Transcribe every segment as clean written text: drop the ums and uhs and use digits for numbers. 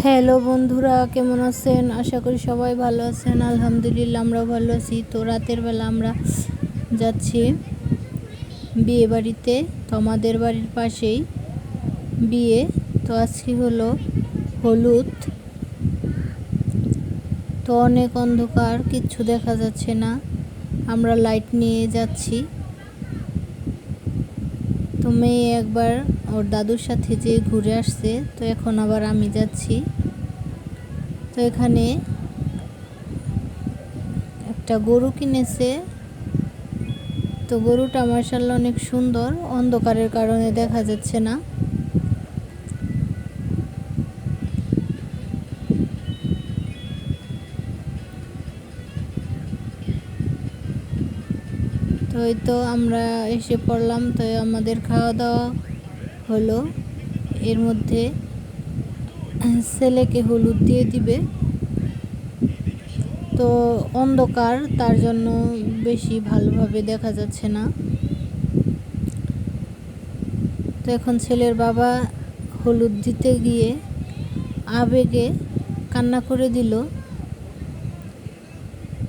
Hello বন্ধুরা, কেমন আছেন? আশা করি সবাই ভালো আছেন। আলহামদুলিল্লাহ আমরাও ভালো আছি। তো রাতের বেলা আমরা যাচ্ছি বিয়ে বাড়িতে। তো আমাদের বাড়ির পাশেই বিয়ে। তো আজকে হলো হলুদ। তো অনেক অন্ধকার, কিচ্ছু দেখা যাচ্ছে না। আমরা লাইট নিয়ে যাচ্ছি। তো মেয়ে একবার ওর দাদুর সাথে যে ঘুরে আসছে, তো এখন আবার আমি যাচ্ছি। তো এখানে একটা গরু কিনেছে। তো গরুটা মাশাআল্লাহ অনেক সুন্দর, অন্ধকারের কারণে দেখা যাচ্ছে না। তো এই তো আমরা এসে পড়লাম। তো আমাদের খাওয়া দাওয়া হলো। এর মধ্যে ছেলেকে হলুদ দিয়ে দিবে। তো অন্ধকার, তার জন্য বেশি ভালোভাবে দেখা যাচ্ছে না। তো এখন ছেলের বাবা হলুদ দিতে গিয়ে আবেগে কান্না করে দিল।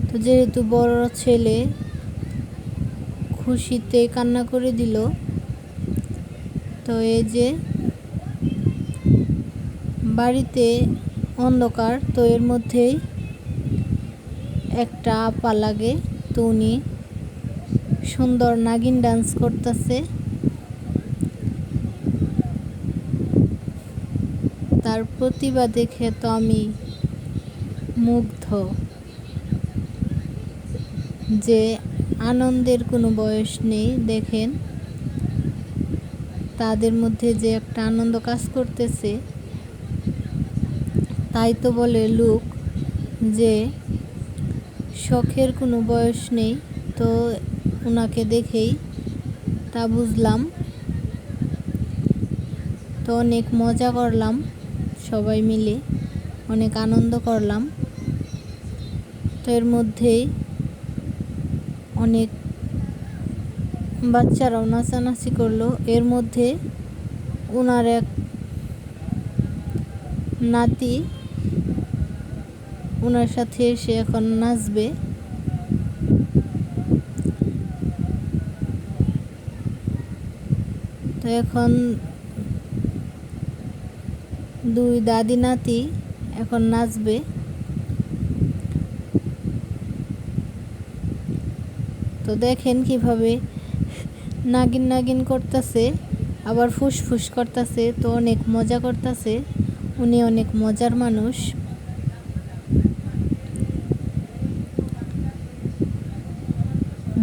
তো যেহেতু বড় ছেলে, খুশিতে কান্না করে দিল। তো এই যে বাড়িতে অন্ধকার, তো এর মধ্যেই একটা আপা লাগে। তো উনি সুন্দর নাগিন ডান্স করতেছে। তার প্রতিভা দেখে তো আমি মুগ্ধ, যে আনন্দের কোনো বয়স নেই। দেখেন তাদের মধ্যে যে একটা আনন্দ কাজ করতেছে। তাই তো বলে লোক যে শখের কোনো বয়স নেই। তো ওনাকে দেখেই তা বুঝলাম। তো অনেক মজা করলাম, সবাই মিলে অনেক আনন্দ করলাম। তো এর মধ্যেই অনেক বাচ্চারাও নাচানাচি করলো। এর মধ্যে ওনার এক নাতি ওনার সাথে এসে এখন নাচবে। তো এখন দুই দাদি নাতি এখন নাচবে। তো দেখেন কিভাবে নাগিন নাগিন করতেছে, আবার ফুসফুস করতেছে। তো অনেক মজা করতেছে। উনি অনেক মজার মানুষ।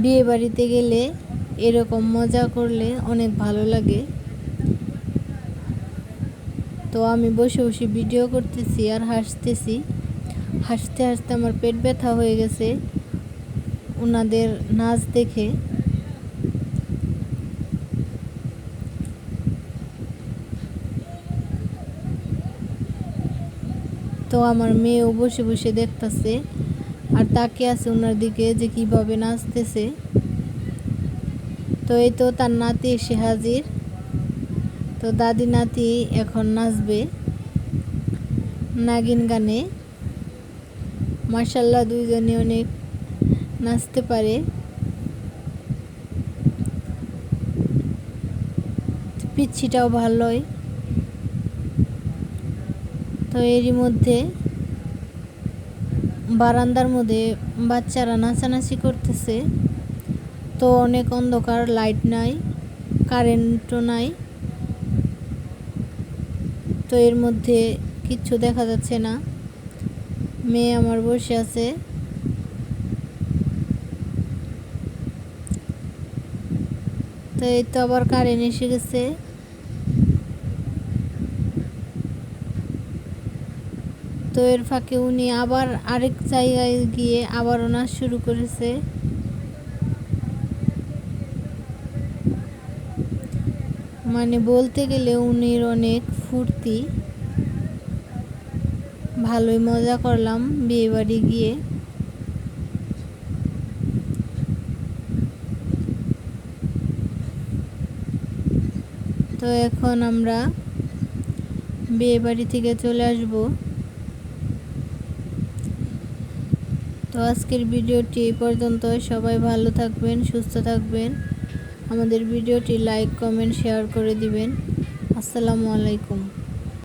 বিয়ে বাড়িতে গেলে এরকম মজা করলে অনেক ভালো লাগে। তো আমি বসে বসে ভিডিও করতেছি আর হাসতেছি। হাসতে হাসতে আমার পেট ব্যথা হয়ে গেছে ওনাদের নাচ দেখে। তো আমার মেয়েও বসে বসে দেখতেছে আর তাকিয়ে আছে ওনার দিকে, যে কিভাবে নাচতেছে। তো এই তো তার নাতি এসে হাজির। তো দাদি নাতি এখন নাচবে নাগিন গানে। মাশাআল্লাহ দুইজনে অনেক নাচতে পারে। পিচ্ছিটাও ভালোই। তো এরই মধ্যে বারান্দার মধ্যে বাচ্চারা নাচানাচি করতেছে। তো অনেক অন্ধকার, লাইট নাই, কারেন্টও নাই। তো এর মধ্যে কিচ্ছু দেখা যাচ্ছে না। মেয়ে আমার বসে আছে। তো এই তো আবার কারেন্ট এসে গেছে। তো এর ফাঁকে উনি আবার আরেক জায়গায় গিয়ে আবারও নাচ শুরু করেছে। মানে বলতে গেলে উনির অনেক ফুর্তি। ভালোই মজা করলাম বিয়ে বাড়ি গিয়ে। তো এখন আমরা বিয়ে বাড়ি থেকে চলে আসব। তো আজকের ভিডিওটি এই পর্যন্ত। সবাই ভালো থাকবেন, সুস্থ থাকবেন। আমাদের ভিডিওটি লাইক, কমেন্ট, শেয়ার করে দিবেন। আসসালামু আলাইকুম।